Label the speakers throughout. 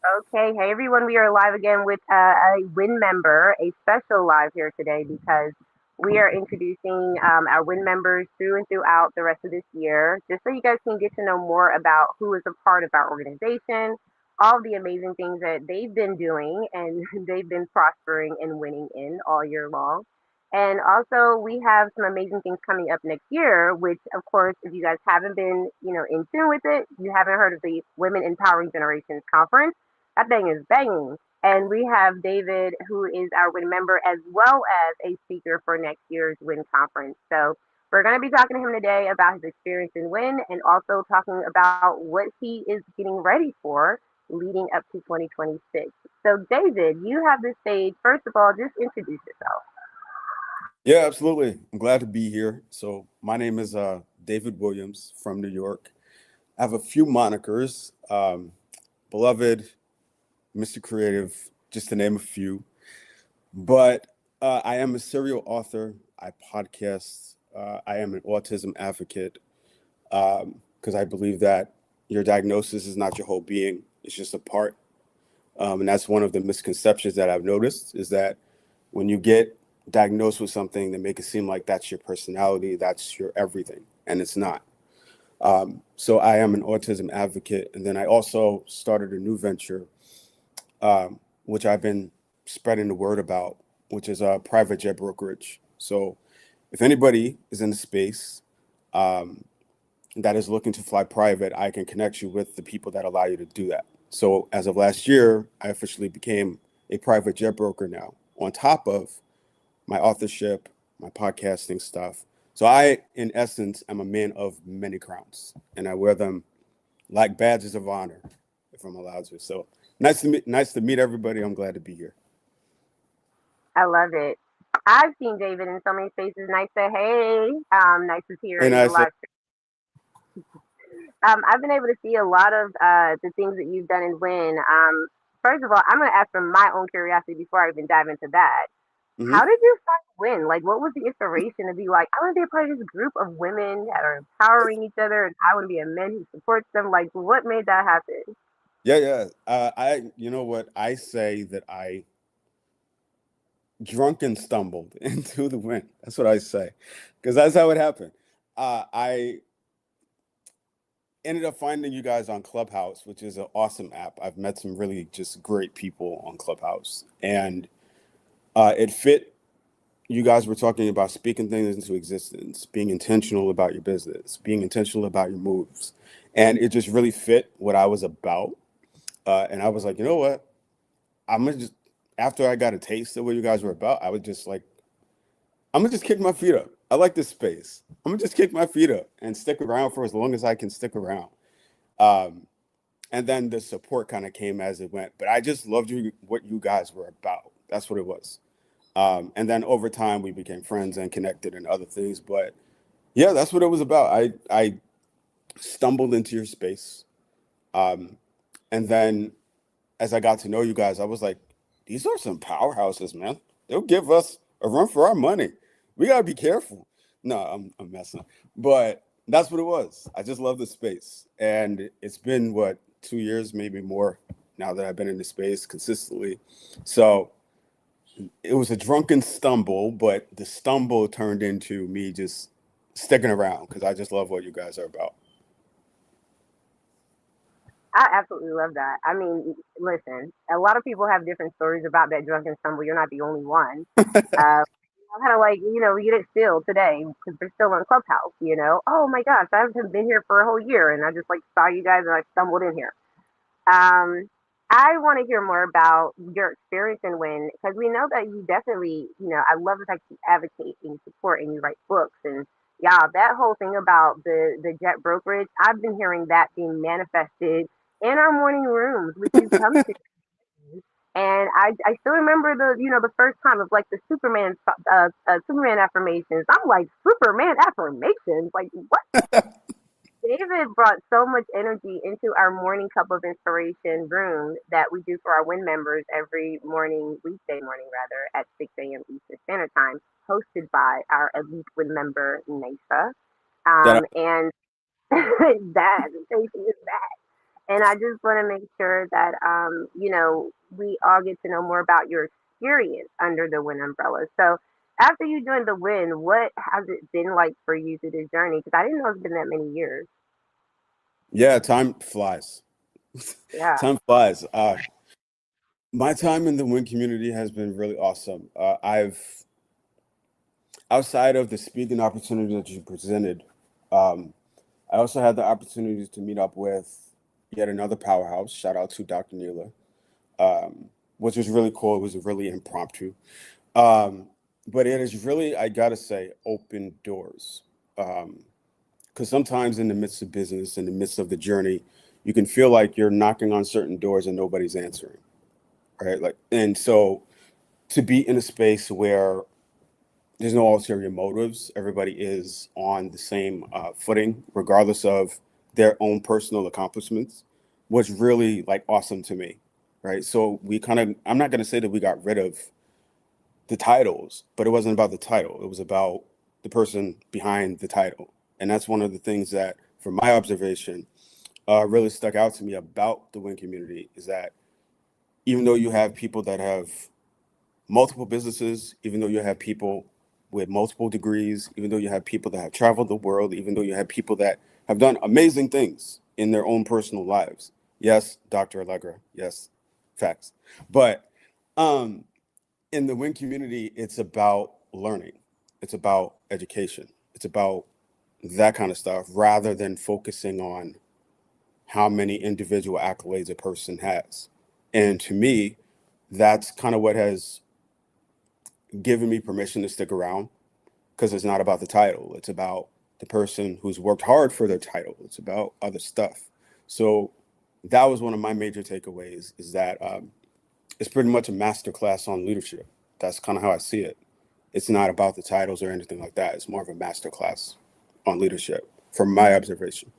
Speaker 1: Okay, hey everyone, we are live again with a WIN member, a special live here today because we are introducing our WIN members through and throughout the rest of this year, just so you guys can get to know more about who is a part of our organization, all the amazing things that they've been doing and they've been prospering and winning in all year long. And also, we have some amazing things coming up next year, which, of course, if you guys haven't been, in tune with it, you haven't heard of the Women Empowering Generations Conference. That thing is banging. And we have David, who is our WIN member, as well as a speaker for next year's WIN conference. So we're going to be talking to him today about his experience in WIN and also talking about what he is getting ready for leading up to 2026. So, David, you have the stage. First of all, just introduce yourself.
Speaker 2: Yeah, absolutely. I'm glad to be here. So my name is David Williams from New York. I have a few monikers, Beloved, Mr. Creative, just to name a few. But I am a serial author. I podcast. I am an autism advocate because I believe that your diagnosis is not your whole being. It's just a part. And that's one of the misconceptions that I've noticed is that when you get diagnosed with something, they make it seem like that's your personality, that's your everything, and it's not. So I am an autism advocate, and then I also started a new venture, which I've been spreading the word about, which is a private jet brokerage. So if anybody is in the space um, that is looking to fly private, I can connect you with the people that allow you to do that. So as of last year, I officially became a private jet broker now, on top of my authorship, my podcasting stuff. So I, in essence, am a man of many crowns, and I wear them like badges of honor, if I'm allowed to. So nice to meet everybody. I'm glad to be here.
Speaker 1: I love it. I've seen David in so many spaces. Nice to hey, nice to see you
Speaker 2: And
Speaker 1: in the
Speaker 2: I said,
Speaker 1: live. I've been able to see a lot of the things that you've done and win. First of all, I'm going to ask from my own curiosity before I even dive into that. How
Speaker 2: mm-hmm.
Speaker 1: did you find win? Like, what was the inspiration to be like, I want to be a part of this group of women that are empowering each other, and I want to be a man who supports them? Like, what made that happen?
Speaker 2: Yeah, yeah. You know what? I say that I drunken stumbled into the win. That's what I say, because that's how it happened. I ended up finding you guys on Clubhouse, which is an awesome app. I've met some really just great people on Clubhouse, and it fit. You guys were talking about speaking things into existence, being intentional about your business, being intentional about your moves, and it just really fit what I was about. And I was like, you know what? I'm gonna just after I got a taste of what you guys were about, I was just like, I'm gonna just kick my feet up. I like this space. I'm gonna just kick my feet up and stick around for as long as I can stick around. Um, and then the support kind of came as it went. But I just loved what you guys were about. That's what it was. And then over time, we became friends and connected and other things. But yeah, that's what it was about. I stumbled into your space. Um, and then as I got to know you guys, I was like, these are some powerhouses, man. They'll give us a run for our money. We got to be careful. No, I'm messing. But that's what it was. I just love the space. And it's been, what, 2 years, maybe more now that I've been in the space consistently. So it was a drunken stumble, but the stumble turned into me just sticking around because I just love what you guys are about.
Speaker 1: I absolutely love that. I mean, listen, a lot of people have different stories about that drunken stumble. You're not the only one. Uh, I'm kind of like, we get it still today because we're still on Clubhouse, Oh my gosh, I haven't been here for a whole year and I just like saw you guys and I stumbled in here. Um, I want to hear more about your experience and when, because we know that you definitely, I love the fact you advocate and you support and you write books and yeah, that whole thing about the jet brokerage. I've been hearing that being manifested in our morning rooms, which you come to. And I still remember the first time of like the Superman affirmations. I'm like Superman affirmations, like what? David brought so much energy into our morning cup of inspiration room that we do for our WIN members every morning, weekday morning rather, at 6 a.m. Eastern Standard Time, hosted by our elite WIN member, Nasa.
Speaker 2: Shout out.
Speaker 1: And that, Stacey is that. And I just want to make sure that, we all get to know more about your experience under the WIN umbrella. So after you joined the WIN, what has it been like for you through this journey? Because I didn't know it's been that many years.
Speaker 2: Yeah, time flies.
Speaker 1: Yeah.
Speaker 2: Time flies. My time in the WIN community has been really awesome. I've outside of the speaking opportunity that you presented, um, I also had the opportunity to meet up with yet another powerhouse. Shout out to Dr. Neela, which was really cool. It was really impromptu. Um, but it is really, I gotta say, open doors. Because sometimes in the midst of business, in the midst of the journey, you can feel like you're knocking on certain doors and nobody's answering, right? Like, and so to be in a space where there's no ulterior motives, everybody is on the same footing, regardless of their own personal accomplishments, was really like awesome to me, right? So we kind of, I'm not going to say that we got rid of the titles, but it wasn't about the title. It was about the person behind the title. And that's one of the things that, from my observation, really stuck out to me about the WIN community is that even though you have people that have multiple businesses, even though you have people with multiple degrees, even though you have people that have traveled the world, even though you have people that have done amazing things in their own personal lives. Yes, Dr. Allegra. Yes, facts. But um, in the WIN community, it's about learning, it's about education, it's about that kind of stuff rather than focusing on how many individual accolades a person has. And to me, that's kind of what has given me permission to stick around because it's not about the title. It's about the person who's worked hard for their title. It's about other stuff. So that was one of my major takeaways is that it's pretty much a master class on leadership. That's kind of how I see it. It's not about the titles or anything like that. It's more of a master class on leadership from my observation.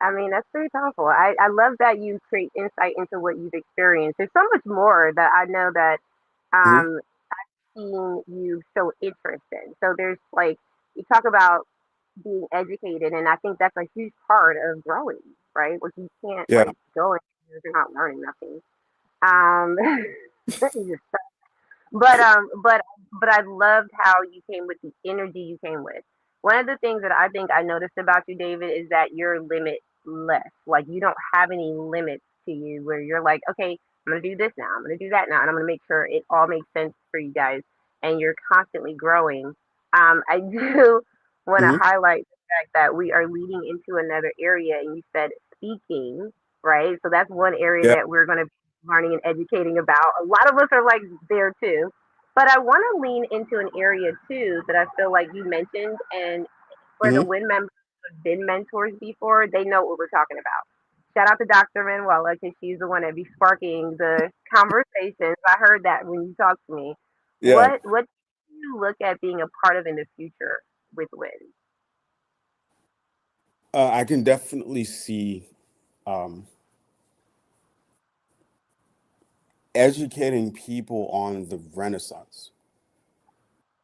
Speaker 1: I mean, that's pretty powerful. I love that you create insight into what you've experienced. There's so much more that I know that
Speaker 2: Hmm.
Speaker 1: um seeing you show interest in. So there's like you talk about being educated, and I think that's a huge part of growing, right? Like you can't
Speaker 2: Yeah.
Speaker 1: like go and you're not learning nothing. Um, you just but I loved how you came with the energy you came with. One of the things that I think I noticed about you, David, is that you're limitless. Like you don't have any limits to you where you're like, okay, I'm gonna do this now, I'm gonna do that now, and I'm gonna make sure it all makes sense for you guys, and you're constantly growing. I do want to
Speaker 2: Hmm.
Speaker 1: highlight the fact that we are leading into another area, and you said speaking, right? So that's one area
Speaker 2: Yeah.
Speaker 1: that we're going to learning and educating about. A lot of us are like there too. But I want to lean into an area too that I feel like you mentioned, and for the
Speaker 2: Hmm.
Speaker 1: WIN members who have been mentors before, they know what we're talking about. Shout out to Dr. Manuela because she's the one that be sparking the conversations. I heard that when you talked to me.
Speaker 2: Yeah.
Speaker 1: What do you look at being a part of in the future with WIN?
Speaker 2: I can definitely see um, educating people on the Renaissance.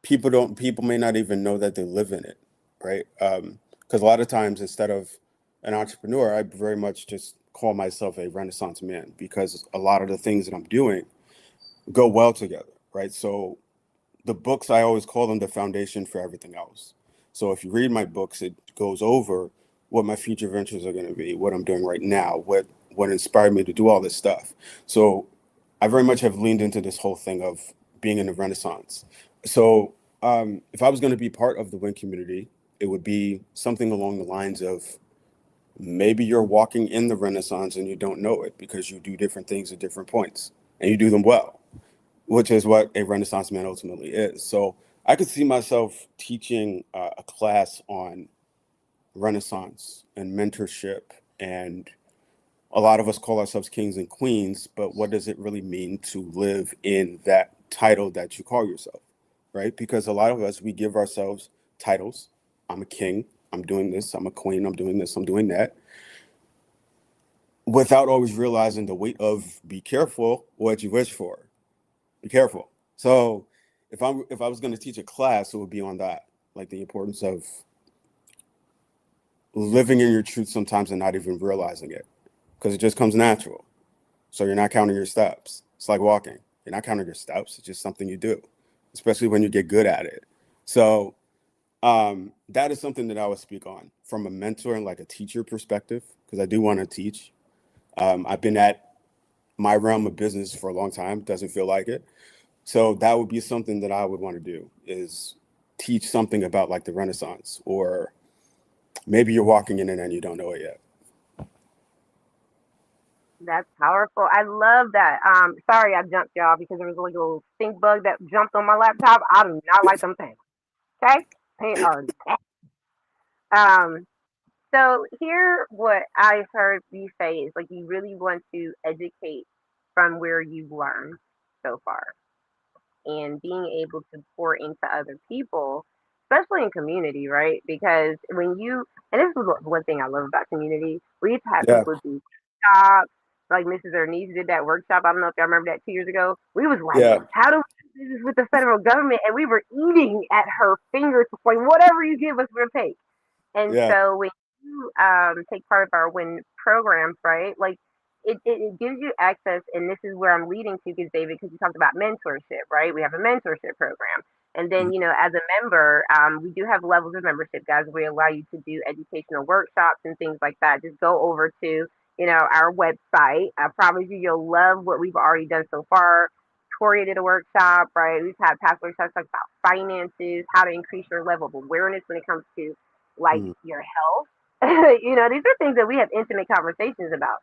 Speaker 2: People may not even know that they live in it, right? Because a lot of times instead of an entrepreneur, I very much just call myself a Renaissance man because a lot of the things that I'm doing go well together, right? So the books, I always call them the foundation for everything else. So if you read my books, it goes over what my future ventures are going to be, what I'm doing right now, what inspired me to do all this stuff. So I very much have leaned into this whole thing of being in the Renaissance. So if I was going to be part of the WIN community, it would be something along the lines of maybe you're walking in the Renaissance and you don't know it because you do different things at different points and you do them well, which is what a Renaissance man ultimately is. So I could see myself teaching a class on Renaissance and mentorship. And a lot of us call ourselves kings and queens, but what does it really mean to live in that title that you call yourself? Right? Because a lot of us, we give ourselves titles. I'm a king. I'm doing this. I'm a queen. I'm doing this. I'm doing that without always realizing the weight of be careful what you wish for. Be careful. So if I was going to teach a class, it would be on that, like the importance of living in your truth sometimes and not even realizing it because it just comes natural. So you're not counting your steps. It's like walking. You're not counting your steps. It's just something you do, especially when you get good at it. So that is something that I would speak on from a mentor and like a teacher perspective, because I do want to teach. I've been at my realm of business for a long time. Doesn't feel like it. So that would be something that I would want to do is teach something about like the Renaissance, or maybe you're walking in it and you don't know it yet.
Speaker 1: That's powerful. I love that. Sorry I jumped y'all because there was like a little stink bug that jumped on my laptop. I do not like them things. Okay? They are um so here what I heard you say is like you really want to educate from where you've learned so far and being able to pour into other people, especially in community, right? Because when you, and this is one thing I love about community, we've had
Speaker 2: Yeah.
Speaker 1: people do workshops, like Mrs. Ernest did that workshop. I don't know if y'all remember that 2 years ago. We was like,
Speaker 2: Yeah.
Speaker 1: how do we do this with the federal government? And we were eating at her fingers, like whatever you give us, we'll take. And
Speaker 2: Yeah.
Speaker 1: so when you take part of our WIN programs, right, like it gives you access, and this is where I'm leading to, because David, because you talked about mentorship, right? We have a mentorship program. And then, as a member, we do have levels of membership, guys. We allow you to do educational workshops and things like that. Just go over to, our website. I promise you, you'll love what we've already done so far. Toria did a workshop, right? We've had past workshops talk about finances, how to increase your level of awareness when it comes to like
Speaker 2: Mm.
Speaker 1: your health. These are things that we have intimate conversations about.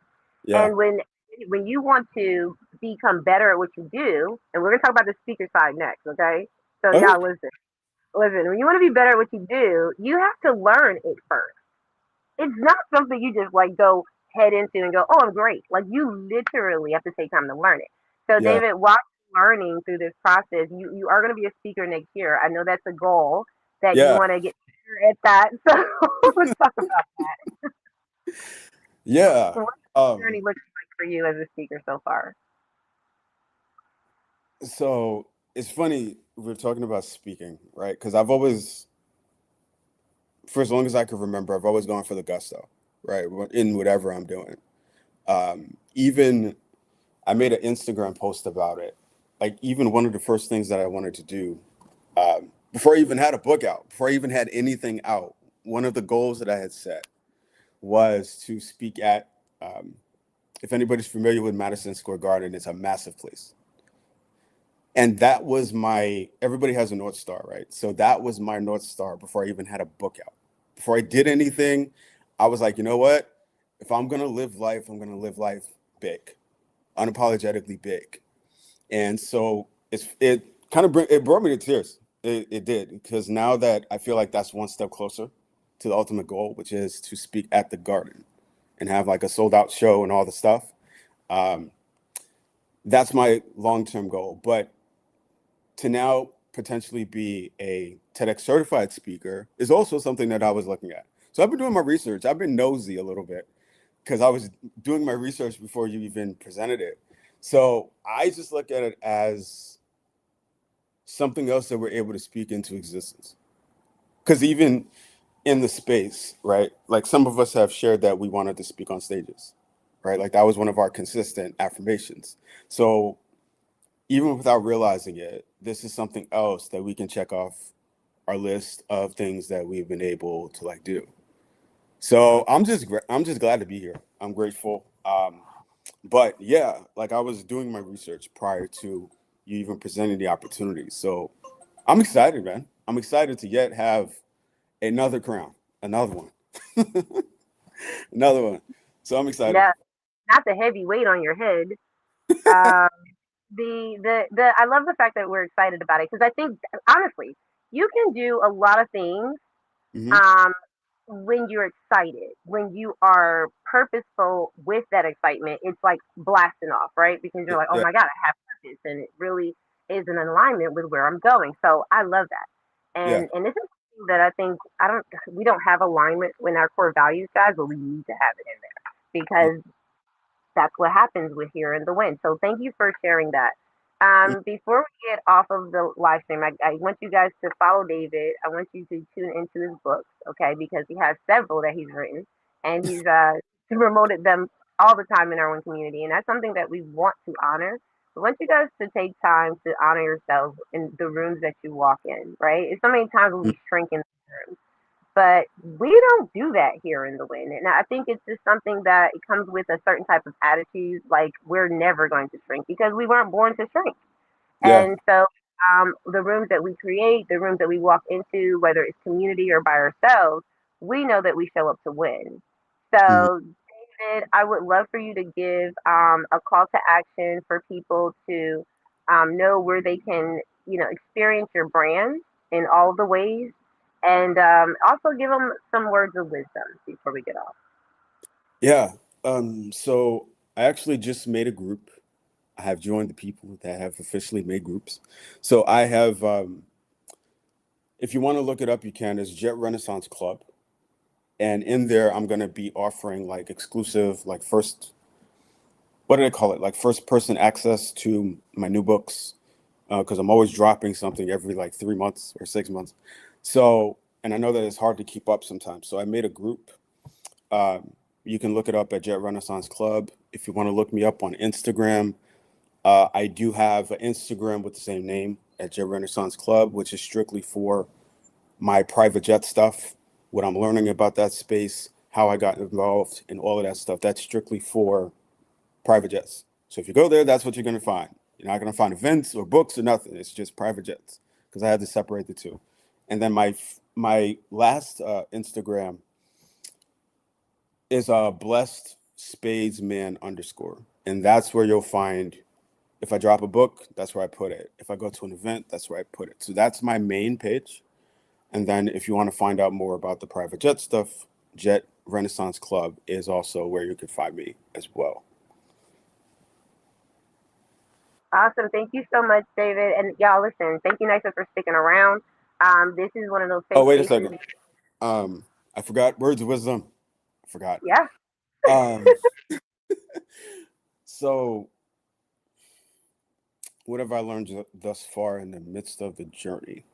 Speaker 2: Yeah.
Speaker 1: And when you want to become better at what you do, and we're gonna talk about the speaker side next, okay? So
Speaker 2: Okay.
Speaker 1: y'all listen. Listen, when you want to be better at what you do, you have to learn it first. It's not something you just like go head into and go, oh, I'm great. Like you literally have to take time to learn it. So
Speaker 2: Yeah.
Speaker 1: David, while you're learning through this process, you are going to be a speaker next year. I know that's a goal that you
Speaker 2: Yeah.
Speaker 1: want to get better at that. So let's talk about
Speaker 2: Yeah.
Speaker 1: what's the journey
Speaker 2: Um,
Speaker 1: looking like for you as a speaker so far.
Speaker 2: so it's funny we're talking about speaking, right? Because I've always, for as long as I can remember, I've always gone for the gusto, right? In whatever I'm doing. Even I made an Instagram post about it. Like even one of the first things that I wanted to do, before I even had a book out, before I even had anything out, one of the goals that I had set was to speak at. Um, if anybody's familiar with Madison Square Garden, it's a massive place. And that was my, everybody has a North Star, right? So that was my North Star before I even had a book out. Before I did anything, I was like, you know what? If I'm going to live life, I'm going to live life big, unapologetically big. And so it kind of it brought me to tears. It did, because now that I feel like that's one step closer to the ultimate goal, which is to speak at the Garden and have like a sold out show and all the stuff. Um, that's my long term goal. But to now potentially be a TEDx certified speaker is also something that I was looking at. So I've been doing my research. I've been nosy a little bit because I was doing my research before you even presented it. So I just look at it as something else that we're able to speak into existence. Because even in the space, right? Like some of us have shared that we wanted to speak on stages, right? Like that was one of our consistent affirmations. So even without realizing it, this is something else that we can check off our list of things that we've been able to like do. So I'm just glad to be here. I'm grateful. But yeah, like I was doing my research prior to you even presenting the opportunity. So I'm excited, man. I'm excited to yet have another crown, another one, another one. So I'm excited.
Speaker 1: No, not the heavy weight on your head. Um, the I love the fact that we're excited about it because I think honestly, you can do a lot of things
Speaker 2: Hmm.
Speaker 1: um, when you're excited, when you are purposeful with that excitement. It's like blasting off, right? Because you're like, oh
Speaker 2: Yeah,
Speaker 1: my god, I have purpose, and it really is in alignment with where I'm going. So I love that,
Speaker 2: yeah,
Speaker 1: and this is something that I think we don't have alignment in our core values, guys, but we need to have it in there
Speaker 2: yeah.
Speaker 1: because that's what happens with here in the wind. So thank you for sharing that. Before we get off of the live stream, I want you guys to follow David. I want you to tune into his books, okay? Because he has several that he's written, and he's promoted them all the time in our own community, and that's something that we want to honor. We want you guys to take time to honor yourselves in the rooms that you walk in, right? It's so many times when we shrink in rooms, but we don't do that here in the Win. And I think it's just something that it comes with a certain type of attitude, like we're never going to shrink because we weren't born to shrink.
Speaker 2: Yeah.
Speaker 1: And so the rooms that we create, the rooms that we walk into, whether it's community or by ourselves, we know that we show up to win.
Speaker 2: Mhm.
Speaker 1: So, David, I would love for you to give a call to action for people to know where they can, experience your brand in all the ways, and also give them some words of wisdom before we get off.
Speaker 2: Yeah. So I actually just made a group. I have joined the people that have officially made groups. So I have, if you want to look it up, you can. It's Jet Renaissance Club. And in there, I'm going to be offering like exclusive, like first, what do they call it? Like first person access to my new books. Because I'm always dropping something every like 3 months or 6 months. So, and I know that it's hard to keep up sometimes. So I made a group. You can look it up at Jet Renaissance Club. If you want to look me up on Instagram, I do have an Instagram with the same name at Jet Renaissance Club, which is strictly for my private jet stuff, what I'm learning about that space, how I got involved, and all of that stuff. That's strictly for private jets. So if you go there, that's what you're going to find. You're not going to find events or books or nothing. It's just private jets because I had to separate the two. And then my last Instagram is blessed spades man underscore, and that's where you'll find. If I drop a book, that's where I put it. If I go to an event, that's where I put it. So that's my main page. And then if you want to find out more about the private jet stuff, Jet Renaissance Club is also where you can find me as well.
Speaker 1: Awesome. Thank you so much, David. And y'all, listen, thank you, Nisa, for sticking around. This is one of those
Speaker 2: Oh,
Speaker 1: safe
Speaker 2: wait a
Speaker 1: spaces.
Speaker 2: second. I forgot words of wisdom. I forgot.
Speaker 1: Yeah.
Speaker 2: Um, so what have I learned thus far in the midst of the journey?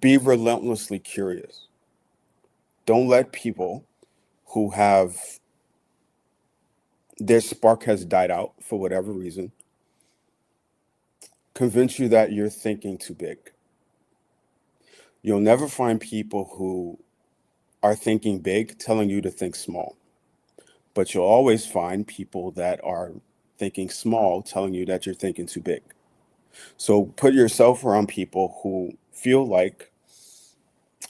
Speaker 2: Be relentlessly curious. Don't let people who have their spark has died out for whatever reason convince you that you're thinking too big. You'll never find people who are thinking big telling you to think small, but you'll always find people that are thinking small telling you that you're thinking too big. So put yourself around people who feel like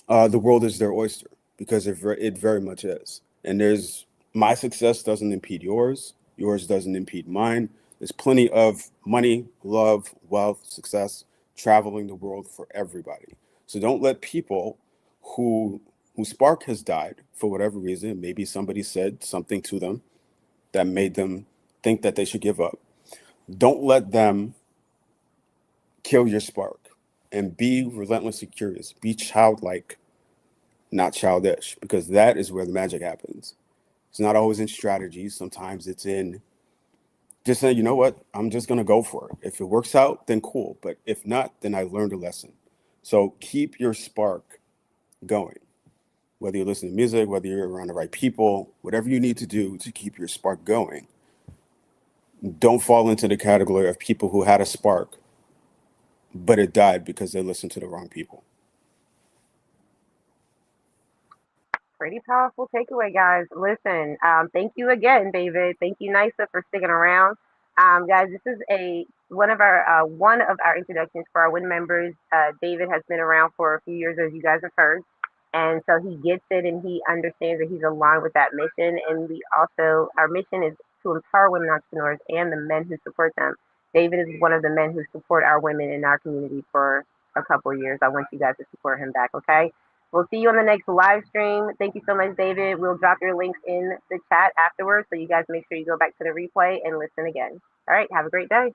Speaker 2: the world is their oyster because it very much is. And there's my success doesn't impede yours. Yours doesn't impede mine. There's plenty of money, love, wealth, success traveling the world for everybody. So don't let people who whose spark has died for whatever reason. Maybe somebody said something to them that made them think that they should give up. Don't let them kill your spark and be relentlessly curious. Be childlike, not childish, because that is where the magic happens. It's not always in strategies. Sometimes it's in just saying, you know what, I'm just going to go for it. If it works out, then cool. But if not, then I learned a lesson. So keep your spark going. Whether you listen to music, whether you're around the right people, whatever you need to do to keep your spark going, don't fall into the category of people who had a spark, but it died because they listened to the wrong people.
Speaker 1: Pretty powerful takeaway, guys. Listen, thank you again, David. Thank you, Nisa, for sticking around. Guys, this is a one of our introductions for our WIN members. David has been around for a few years, as you guys have heard, and so he gets it and he understands that he's aligned with that mission. And we also, our mission is to empower women entrepreneurs and the men who support them. David is one of the men who support our women in our community for a couple of years. I want you guys to support him back, okay? We'll see you on the next live stream. Thank you so much, David. We'll drop your links in the chat afterwards, so you guys make sure you go back to the replay and listen again. All right, have a great day.